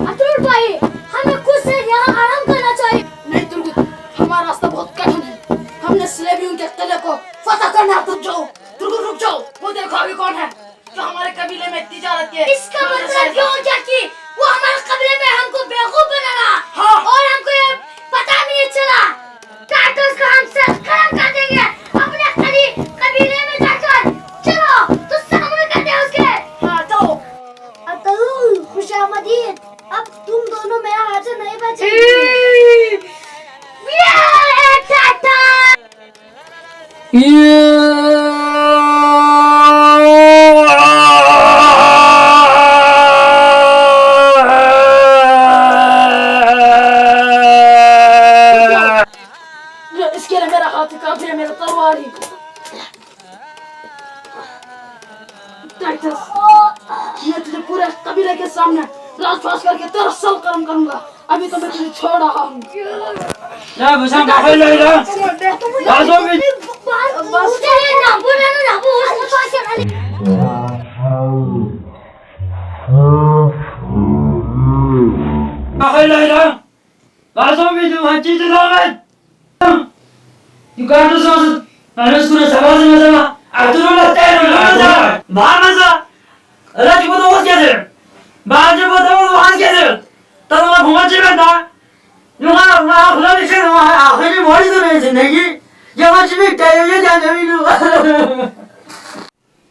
अतुल भाई, हमें कुछ देर यहाँ आराम करना चाहिए। नहीं तुर्गुत, हमारा रास्ता बहुत कठिन है। हमने स्लेवियों के किले को फतह करना है। रुक जाओ तुर्गुत, रुक जाओ। वो देखो अभी कौन है जो हमारे कबीले में तिजारत के। इसका मतलब क्यों क्या कि वो हमारे कब्र में हमको बेवकूफ बनाना। हाँ। और हमको ये पता नहीं चला। टाइटस को हम सब खत्म कर देंगे अपने कबीले में जाकर। चलो तो सामने करते हैं उसके। हाँ चलो। अतुल, खुशामदीद। अब तुम दोनों मेरा हाथ से नहीं बचेंगे। ये टाटा। इसके लिए मेरा हाथ काफी है, मेरा तलवार ही। टाइटस, मैं तुझे पूरे कबीले के सामने राजपास करके तेरा सल कर्म करूंगा। अभी तो मैं तुझे छोड़ रहा हूँ।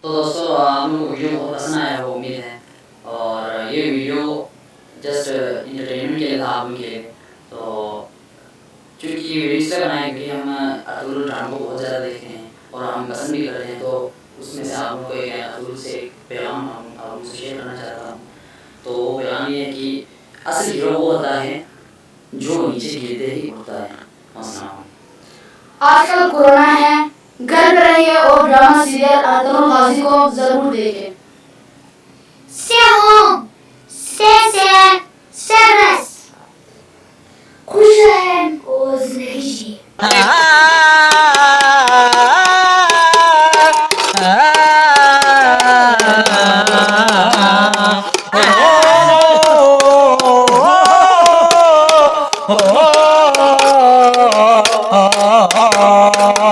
तो दोस्तों आप लोगों को वीडियो बहुत पसंद आया वो उम्मीद है। और ये वीडियो जस्ट इंटरटेनमेंट के लिए था आप लोगों के लिए। तो चूँकि ये वीडियो इसलिए बनाए क्योंकि हम अतुल राम को बहुत ज़्यादा देखते हैं और हम पसंद भी करते हैं। तो उसमें से आप लोगों को एक अतुल से एक पैगाम आप लोगों से शेयर करना चाहता हूँ। तो वो पैगाम ये है कि असली हीरो वो होता है जो नीचे गिरते ही उठता है। अस्सलाम। आजकल कोरोना है, घर में रहिए और ड्रामा सीरियल अतुल गाजी को जरूर देखें। Stay home. Stay safe. Stay blessed. खुश रहें और जिंदगी जिए।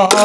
oh